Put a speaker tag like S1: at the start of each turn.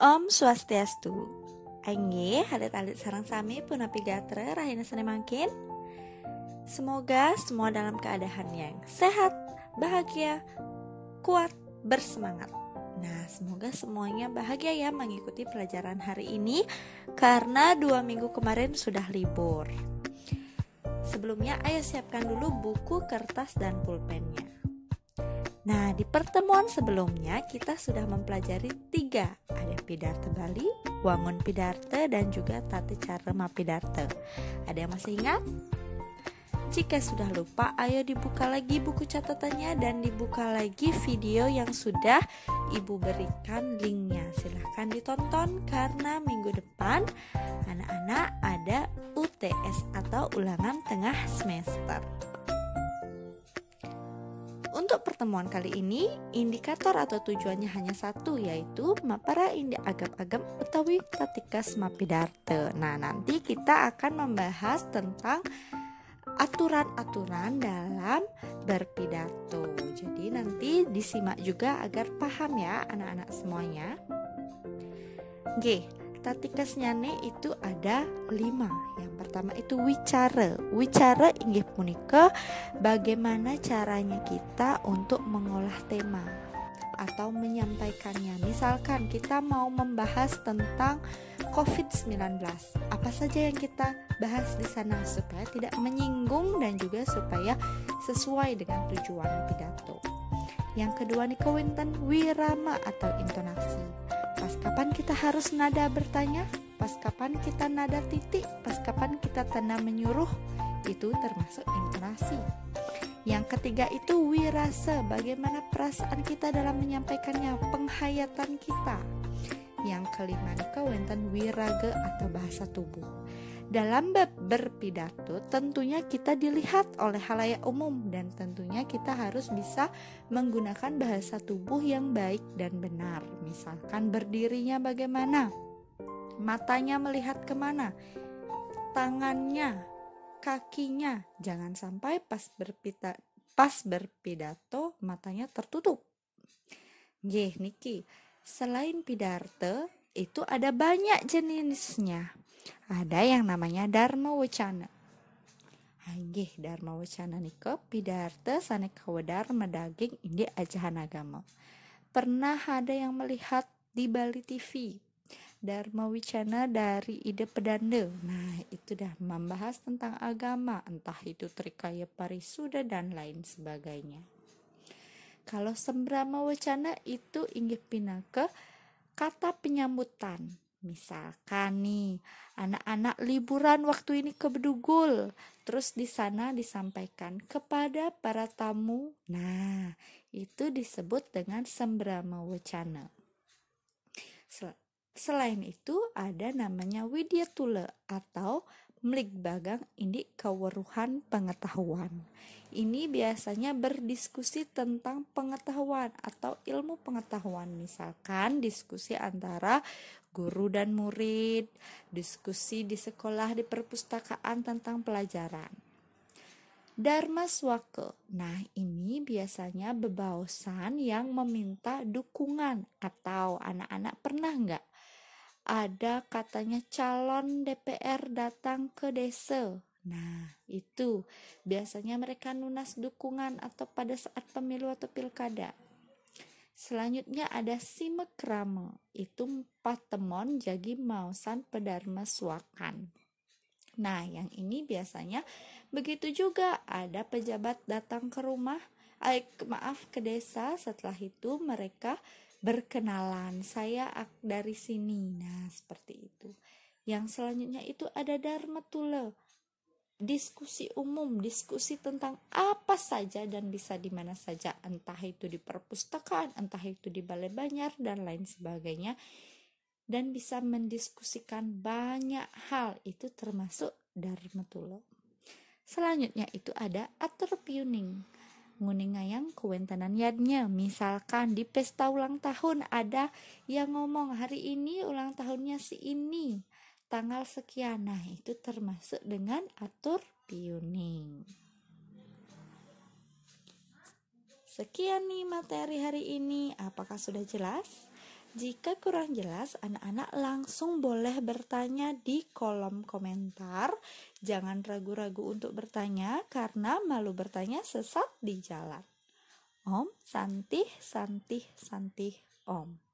S1: Om Swastiastu. Aingge halit-alit sarang sami punapi gatra rahina sane mangkin. Semoga semua dalam keadaan yang sehat, bahagia, kuat, bersemangat. Nah, semoga semuanya bahagia ya mengikuti pelajaran hari ini karena 2 minggu kemarin sudah libur. Sebelumnya, ayo siapkan dulu buku, kertas, dan pulpennya. Nah, di pertemuan sebelumnya kita sudah mempelajari 3. Ada Pidarta Bali, Wangun Pidarta, dan juga Tata Cara Mapidarta. Ada yang masih ingat? Jika sudah lupa, ayo dibuka lagi buku catatannya dan dibuka lagi video yang sudah Ibu berikan linknya. Silahkan ditonton karena minggu depan anak-anak ada UTS atau ulangan tengah semester. Untuk pertemuan kali ini, indikator atau tujuannya hanya satu, yaitu mapara indi agam-agam utawi tatikas mapidarta. Nah, nanti kita akan membahas tentang aturan-aturan dalam berpidato. Jadi nanti disimak juga agar paham ya anak-anak semuanya. Oke, tatikasnya itu ada 5. Yang pertama itu wicara. Wicara inggih punika bagaimana caranya kita untuk mengolah tema atau menyampaikannya. Misalkan kita mau membahas tentang COVID-19. Apa saja yang kita bahas di sana supaya tidak menyinggung dan juga supaya sesuai dengan tujuan pidato. Yang kedua nih kawentan wirama atau intonasi. Pas kapan kita harus nada bertanya, pas kapan kita nada titik, pas kapan kita tanda menyuruh, itu termasuk intonasi. Yang ketiga itu wirasa, bagaimana perasaan kita dalam menyampaikannya, penghayatan kita. Yang kelima nih kawentan wiraga atau bahasa tubuh. Dalam berpidato tentunya kita dilihat oleh halayak umum dan tentunya kita harus bisa menggunakan bahasa tubuh yang baik dan benar. Misalkan berdirinya bagaimana, matanya melihat kemana, tangannya, kakinya. Jangan sampai pas berpidato matanya tertutup. Nggih niki, selain pidarta itu ada banyak jenisnya. Ada yang namanya Dharma Wacana. Nggih, Dharma Wacana nika pidarta saneka dharma daging indi ajahan agama. Pernah ada yang melihat di Bali TV Dharma Wicana dari Ide Pedanda. Nah, itu dah membahas tentang agama, entah itu Trikaya Parisuda dan lain sebagainya. Kalau Sembrama Wacana itu inggih pinaka kata penyambutan. Misalkan nih, anak-anak liburan waktu ini ke Bedugul, terus di sana disampaikan kepada para tamu. Nah, itu disebut dengan Sembrama Wacana. Selain itu ada namanya Widya Tula atau Mlik Bagang indi keweruhan pengetahuan. Ini biasanya berdiskusi tentang pengetahuan atau ilmu pengetahuan. Misalkan diskusi antara guru dan murid, diskusi di sekolah, di perpustakaan tentang pelajaran. Dharma Swaka. Nah, ini biasanya bebaosan yang meminta dukungan atau anak-anak pernah nggak ada katanya calon DPR datang ke desa. Nah, itu biasanya mereka nunas dukungan atau pada saat pemilu atau pilkada. Selanjutnya ada simekrama, itu patemon jagi mausan pedharma swakan. Nah, yang ini biasanya begitu juga ada pejabat datang ke rumah, ke desa, setelah itu mereka berkenalan, saya dari sini. Nah, seperti itu. Yang selanjutnya itu ada Dharma Tula, diskusi umum, diskusi tentang apa saja dan bisa di mana saja, entah itu di perpustakaan, entah itu di Balai Banjar dan lain sebagainya, dan bisa mendiskusikan banyak hal, itu termasuk Dharma Tula. Selanjutnya itu ada atur piuning, nguningayang kewentanan yadnya. Misalkan di pesta ulang tahun ada yang ngomong hari ini ulang tahunnya si ini, tanggal sekian. Nah, itu termasuk dengan atur piuning. Sekian nih materi hari ini, apakah sudah jelas? Jika kurang jelas, anak-anak langsung boleh bertanya di kolom komentar. Jangan ragu-ragu untuk bertanya karena malu bertanya sesat di jalan. Om, santih, santih, santih, Om.